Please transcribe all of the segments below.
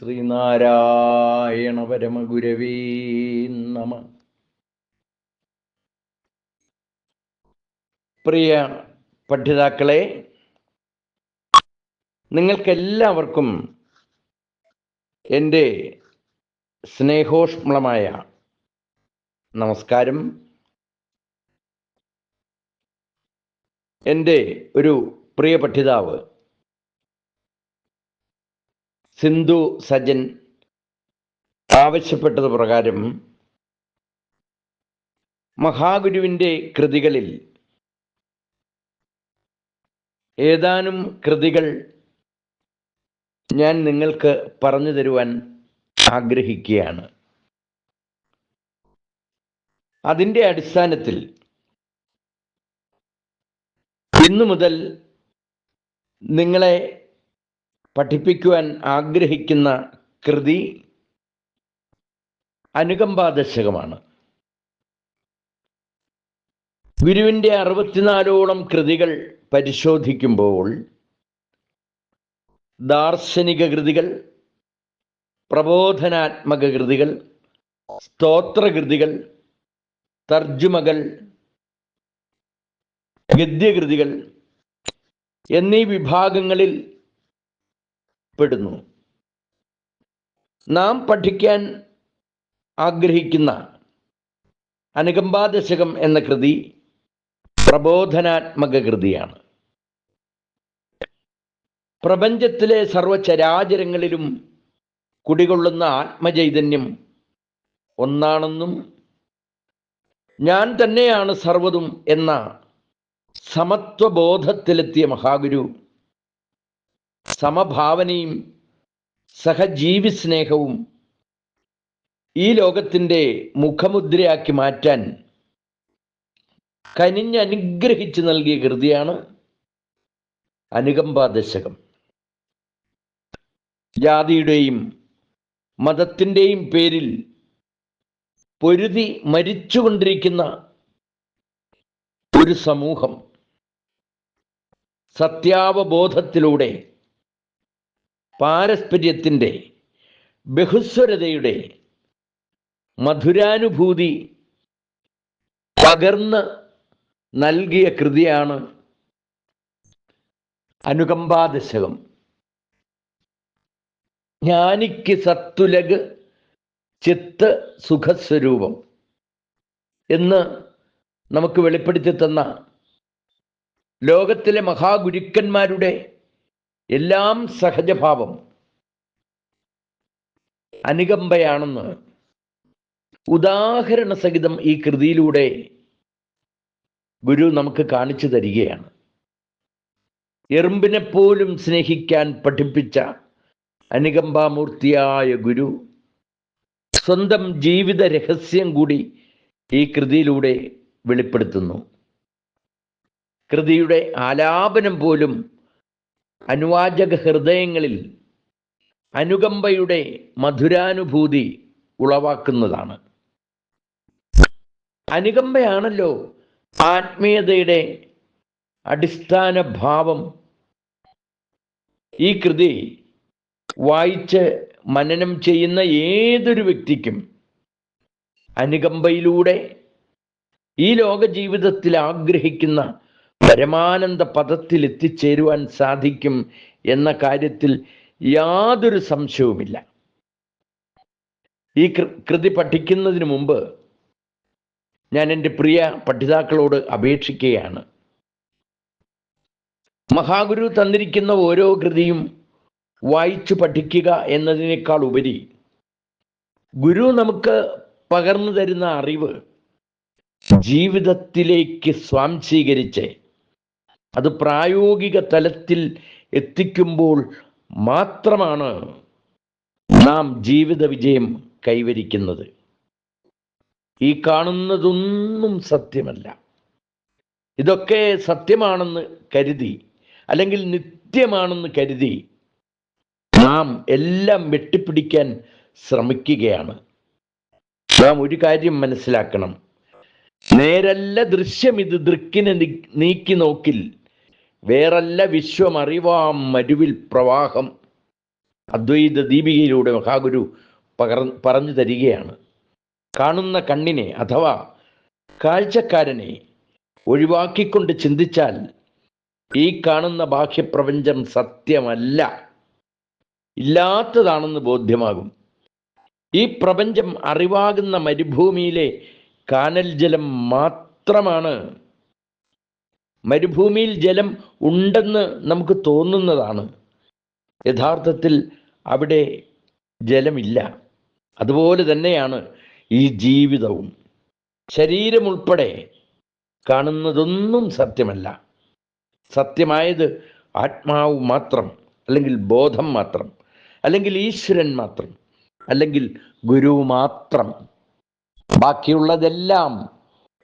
ശ്രീനാരായണ പരമഗുരവേ നമ. പ്രിയ പഠിതാക്കളെ, നിങ്ങൾക്കെല്ലാവർക്കും എൻ്റെ സ്നേഹോഷ്മളമായ നമസ്കാരം. എൻ്റെ ഒരു പ്രിയ പഠിതാവ് സിന്ധു സജൻ ആവശ്യപ്പെട്ടത് പ്രകാരം മഹാഗുരുവിൻ്റെ കൃതികളിൽ ഏതാനും കൃതികൾ ഞാൻ നിങ്ങൾക്ക് പറഞ്ഞു തരുവാൻ ആഗ്രഹിക്കുകയാണ്. അതിൻ്റെ അടിസ്ഥാനത്തിൽ ഇന്നു മുതൽ നിങ്ങളെ പഠിപ്പിക്കുവാൻ ആഗ്രഹിക്കുന്ന കൃതി അനുകമ്പാദശകമാണ്. ഗുരുവിൻ്റെ 64ഓളം കൃതികൾ പരിശോധിക്കുമ്പോൾ ദാർശനിക കൃതികൾ, പ്രബോധനാത്മക കൃതികൾ, സ്തോത്രകൃതികൾ, തർജുമകൾ, ഗദ്യകൃതികൾ എന്നീ വിഭാഗങ്ങളിൽ പെടുന്നു. നാം പഠിക്കാൻ ആഗ്രഹിക്കുന്ന അനുകമ്പാദശകം എന്ന കൃതി പ്രബോധനാത്മക കൃതിയാണ്. പ്രപഞ്ചത്തിലെ സർവചരാചരങ്ങളിലും കുടികൊള്ളുന്ന ആത്മചൈതന്യം ഒന്നാണെന്നും ഞാൻ തന്നെയാണ് സർവ്വതും എന്ന സമത്വബോധത്തിലെത്തിയ മഹാഗുരു സമഭാവനയും സഹജീവി സ്നേഹവും ഈ ലോകത്തിൻ്റെ മുഖമുദ്രയാക്കി മാറ്റാൻ കനിഞ്ഞനുഗ്രഹിച്ചു നൽകിയ കൃതിയാണ് അനുകമ്പാദശകം. ജാതിയുടെയും മതത്തിൻ്റെയും പേരിൽ പൊരുതി മരിച്ചുകൊണ്ടിരിക്കുന്ന ഒരു സമൂഹം സത്യാവബോധത്തിലൂടെ പാരസ്പര്യത്തിൻ്റെ, ബഹുസ്വരതയുടെ മധുരാനുഭൂതി പകർന്ന് നൽകിയ കൃതിയാണ് അനുകമ്പാദശകം. ജ്ഞാനിക്ക് സത്തുലഗ് ചിത്ത് സുഖസ്വരൂപം എന്ന് നമുക്ക് വെളിപ്പെടുത്തി തന്ന ലോകത്തിലെ മഹാഗുരുക്കന്മാരുടെ എല്ലാം സഹജഭാവം അനുകമ്പയാണെന്ന് ഉദാഹരണ സഹിതം ഈ കൃതിയിലൂടെ ഗുരു നമുക്ക് കാണിച്ചു തരികയാണ്. എറുമ്പിനെ പോലും സ്നേഹിക്കാൻ പഠിപ്പിച്ച അനുകമ്പാമൂർത്തിയായ ഗുരു സ്വന്തം ജീവിത രഹസ്യം കൂടി ഈ കൃതിയിലൂടെ വെളിപ്പെടുത്തുന്നു. കൃതിയുടെ ആലാപനം പോലും അനുവാചക ഹൃദയങ്ങളിൽ അനുകമ്പയുടെ മധുരാനുഭൂതി ഉളവാക്കുന്നതാണ്. അനുകമ്പയാണല്ലോ ആത്മീയതയുടെ അടിസ്ഥാന ഭാവം. ഈ കൃതി വായിച്ച് മനനം ചെയ്യുന്ന ഏതൊരു വ്യക്തിക്കും അനുകമ്പയിലൂടെ ഈ ലോക ജീവിതത്തിൽ ആഗ്രഹിക്കുന്ന പരമാനന്ദ പദത്തിൽ എത്തിച്ചേരുവാൻ സാധിക്കും എന്ന കാര്യത്തിൽ യാതൊരു സംശയവുമില്ല. ഈ കൃതി പഠിക്കുന്നതിന് മുമ്പ് ഞാൻ എൻ്റെ പ്രിയ പഠിതാക്കളോട് അപേക്ഷിക്കുകയാണ്. മഹാഗുരു തന്നിരിക്കുന്ന ഓരോ കൃതിയും വായിച്ചു പഠിക്കുക എന്നതിനേക്കാൾ ഉപരി ഗുരു നമുക്ക് പകർന്നു തരുന്ന അറിവ് ജീവിതത്തിലേക്ക് സ്വാംശീകരിച്ച് അത് പ്രായോഗിക തലത്തിൽ എത്തിക്കുമ്പോൾ മാത്രമാണ് നാം ജീവിത വിജയം കൈവരിക്കുന്നത്. ഈ കാണുന്നതൊന്നും സത്യമല്ല. ഇതൊക്കെ സത്യമാണെന്ന് കരുതി, അല്ലെങ്കിൽ നിത്യമാണെന്ന് കരുതി നാം എല്ലാം വെട്ടിപ്പിടിക്കാൻ ശ്രമിക്കുകയാണ്. നാം ഒരു കാര്യം മനസ്സിലാക്കണം. നേരല്ല ദൃശ്യം ഇത് ദൃക്കിനെ നീക്കി നോക്കിൽ, വേറല്ല വിശ്വമറിവാം മരുവിൽ പ്രവാഹം അദ്വൈത ദീപികയിലൂടെ മഹാഗുരു പറഞ്ഞു തരികയാണ്. കാണുന്ന കണ്ണിനെ അഥവാ കാഴ്ചക്കാരനെ ഒഴിവാക്കിക്കൊണ്ട് ചിന്തിച്ചാൽ ഈ കാണുന്ന ബാഹ്യപ്രപഞ്ചം സത്യമല്ല, ഇല്ലാത്തതാണെന്ന് ബോധ്യമാകും. ഈ പ്രപഞ്ചം അറിവാകുന്ന മരുഭൂമിയിലെ കാനൽ ജലം മാത്രമാണ്. മരുഭൂമിയിൽ ജലം ഉണ്ടെന്ന് നമുക്ക് തോന്നുന്നതാണ്, യഥാർത്ഥത്തിൽ അവിടെ ജലമില്ല. അതുപോലെ തന്നെയാണ് ഈ ജീവിതവും. ശരീരമുൾപ്പെടെ കാണുന്നതൊന്നും സത്യമല്ല. സത്യമായത് ആത്മാവ് മാത്രം, അല്ലെങ്കിൽ ബോധം മാത്രം, അല്ലെങ്കിൽ ഈശ്വരൻ മാത്രം, അല്ലെങ്കിൽ ഗുരു മാത്രം. ബാക്കിയുള്ളതെല്ലാം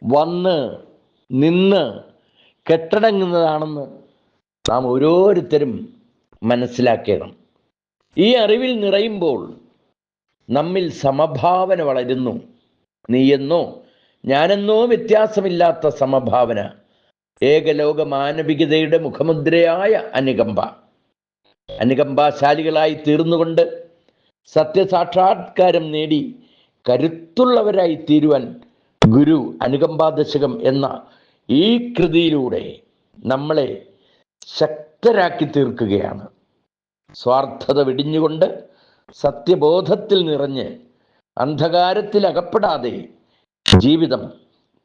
വന്ന് നിന്ന് കെട്ടടങ്ങുന്നതാണെന്ന് നാം ഓരോരുത്തരും മനസ്സിലാക്കണം. ഈ അറിവിൽ നിറയുമ്പോൾ നമ്മിൽ സമഭാവന വളരുന്നു. നീയെന്നോ ഞാനെന്നോ വ്യത്യാസമില്ലാത്ത സമഭാവന, ഏകലോക മാനവികതയുടെ മുഖമുദ്രയായ അനുകമ്പ. അനുകമ്പാശാലികളായി തീർന്നുകൊണ്ട് സത്യസാക്ഷാത്കാരം നേടി കരുത്തുള്ളവരായി തീരുവാൻ ഗുരു അനുകമ്പാദശകം എന്ന ഈ കൃതിയിലൂടെ നമ്മളെ ശക്തരാക്കി തീർക്കുകയാണ്. സ്വാർത്ഥത വെടിഞ്ഞുകൊണ്ട് സത്യബോധത്തിൽ നിറഞ്ഞ് അന്ധകാരത്തിൽ അകപ്പെടാതെ ജീവിതം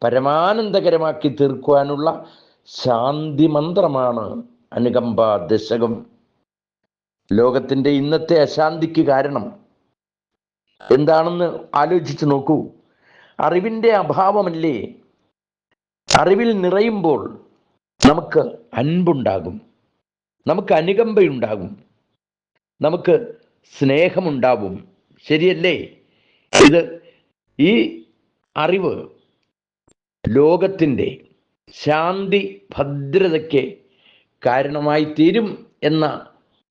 പരമാനന്ദകരമാക്കി തീർക്കുവാനുള്ള ശാന്തി മന്ത്രമാണ് അനുകമ്പാ ദശകം. ലോകത്തിൻ്റെ ഇന്നത്തെ അശാന്തിക്ക് കാരണം എന്താണെന്ന് ആലോചിച്ച് നോക്കൂ. അറിവിൻ്റെ അഭാവമല്ലേ? അറിവിൽ നിറയുമ്പോൾ നമുക്ക് അൻപുണ്ടാകും, നമുക്ക് അനുകമ്പയുണ്ടാകും, നമുക്ക് സ്നേഹമുണ്ടാവും. ശരിയല്ലേ? ഈ അറിവ് ലോകത്തിൻ്റെ ശാന്തി ഭദ്രതയ്ക്ക് കാരണമായി തീരും എന്ന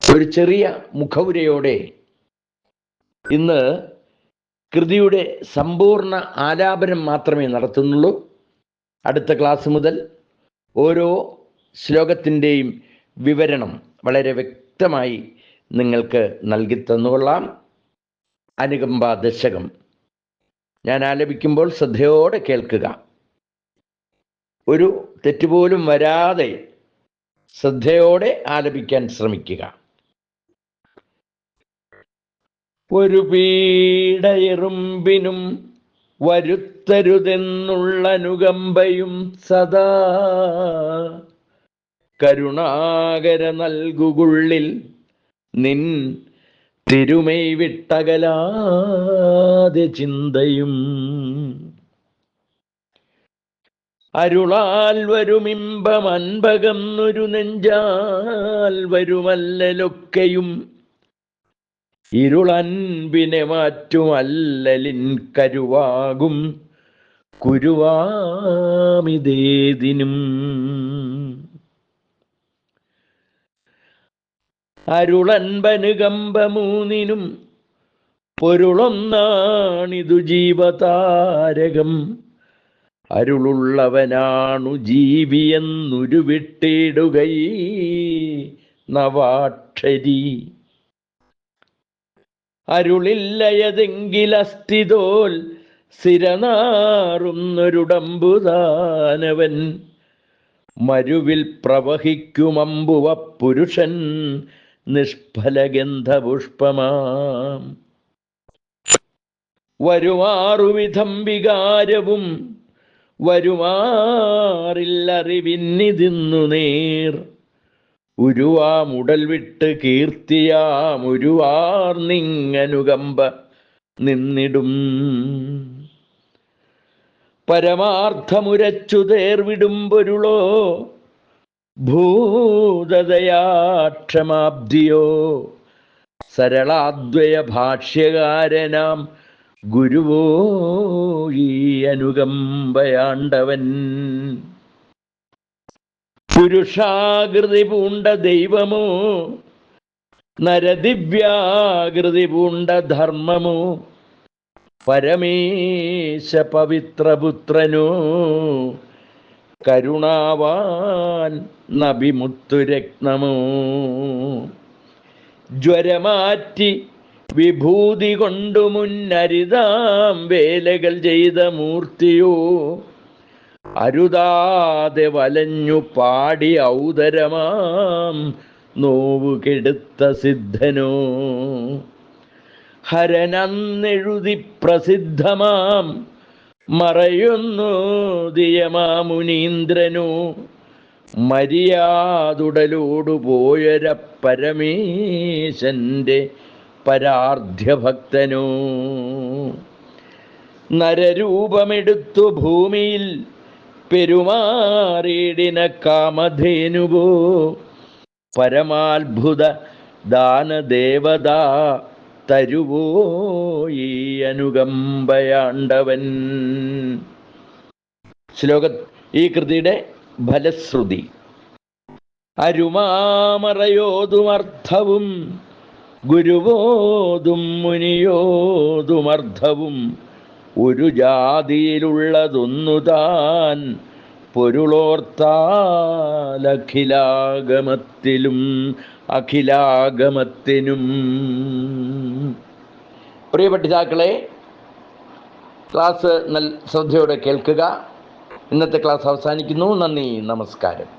ഒരു ചെറിയ മുഖവുരയോടെ ഇന്ന് കൃതിയുടെ സമ്പൂർണ്ണ ആലാപനം മാത്രമേ നടത്തുന്നുള്ളൂ. അടുത്ത ക്ലാസ് മുതൽ ഓരോ ശ്ലോകത്തിൻ്റെയും വിവരണം വളരെ വ്യക്തമായി നിങ്ങൾക്ക് നൽകി തന്നുകൊള്ളാം. അനുകമ്പാ ദശകം ഞാൻ ആലപിക്കുമ്പോൾ ശ്രദ്ധയോടെ കേൾക്കുക. ഒരു തെറ്റുപോലും വരാതെ ശ്രദ്ധയോടെ ആലപിക്കാൻ ശ്രമിക്കുക. ഒരു പീഡയെറുമ്പിനും വരുത്തരുതെന്നുള്ള അനുകമ്പയും സദാ കരുണാകര നൽകുകുള്ളിൽ നിൻ തിരുമൈ വിട്ടകലാതെ ചിന്തയും. അരുളാൽ വരുമിമ്പം അൻപകന്നൊരു നെഞ്ചാൽ വരുമല്ലലൊക്കെയും ഇരുളൻപിനെ മാറ്റും അല്ലലിൻ കരുവാകും കുരുവാമിതേതിനും. അരുളൻപനുകമ്പമൂന്നിനും പൊരുളൊന്നാണിതു ജീവതാരകം. അരുളുള്ളവനാണു ജീവിയെന്നുരുവിട്ടിടുകൈ നവാക്ഷരി. അരുളില്ലയതെങ്കിലസ്ഥിതോൽ സ്ഥിരനാറുന്നൊരുടമ്പുദാനവൻ. മരുവിൽ പ്രവഹിക്കുമമ്പുവ പുരുഷൻ നിഷ്ഫലഗന്ധപുഷ്പമാം. വരുമാറുവിധം വികാരവും വരുമാറില്ലറിവിന്നിതിന്നു നേർ. ഉരുവാമുടൽ വിട്ട് കീർത്തിയാമുരുവാർ നിങ്ങനുകമ്പ നിന്നിടും. പരമാർത്ഥമുരച്ചു തേർവിടും പൊരുളോ ഭൂതദയാക്ഷമാബ്ദിയോ സരളാദ്വയ ഭാഷ്യകാരനാം ഗുരുവോ ഈ അനുകമ്പയാണ്ടവൻ. പുരുഷാകൃതി പൂണ്ട ദൈവമോ നരദിവ്യാകൃതി പൂണ്ട ധർമ്മമോ പരമേശ പവിത്രപുത്രനോ കരുണാവാൻ നബിമുത്തുരത്നമോ. ജ്വരമാറ്റി വിഭൂതി കൊണ്ടു മുന്നരിതാം വേലകൾ ചെയ്ത മൂർത്തിയോ അരുതാതെ വലഞ്ഞു പാടി ഔദരമാം നോവു കെടുത്ത സിദ്ധനോ ഹരനെഴുതി പ്രസിദ്ധമാം മറയുന്നു ദിയമാമുനീന്ദ്രനു മരിയാതുടലോടു പോയൊര പരമേശന്റെ പരാർധ്യഭക്തനോ നരരൂപമെടുത്തു ഭൂമിയിൽ പെരുമാറിയിടിന കാമധേനുവോ പരമാത്ഭുത ദാനദേവത തരുവോ ഈ അനുകമ്പയാണ്ടവൻ. ഈ കൃതിയുടെ ഫലശ്രുതി: അരുമാമറയോതുമർത്ഥവും ഗുരുവോതും മുനിയോതുമർത്ഥവും ഒരു ജാതിയിലുള്ളതൊന്നു താൻ പൊരുളോർത്താലഖിലാഗമത്തിലും അഖിലാഗമത്തിനും. പ്രിയ പഠിതാക്കളെ, ക്ലാസ് ശ്രദ്ധയോടെ കേൾക്കുക. ഇന്നത്തെ ക്ലാസ് അവസാനിക്കുന്നു. നന്ദി, നമസ്കാരം.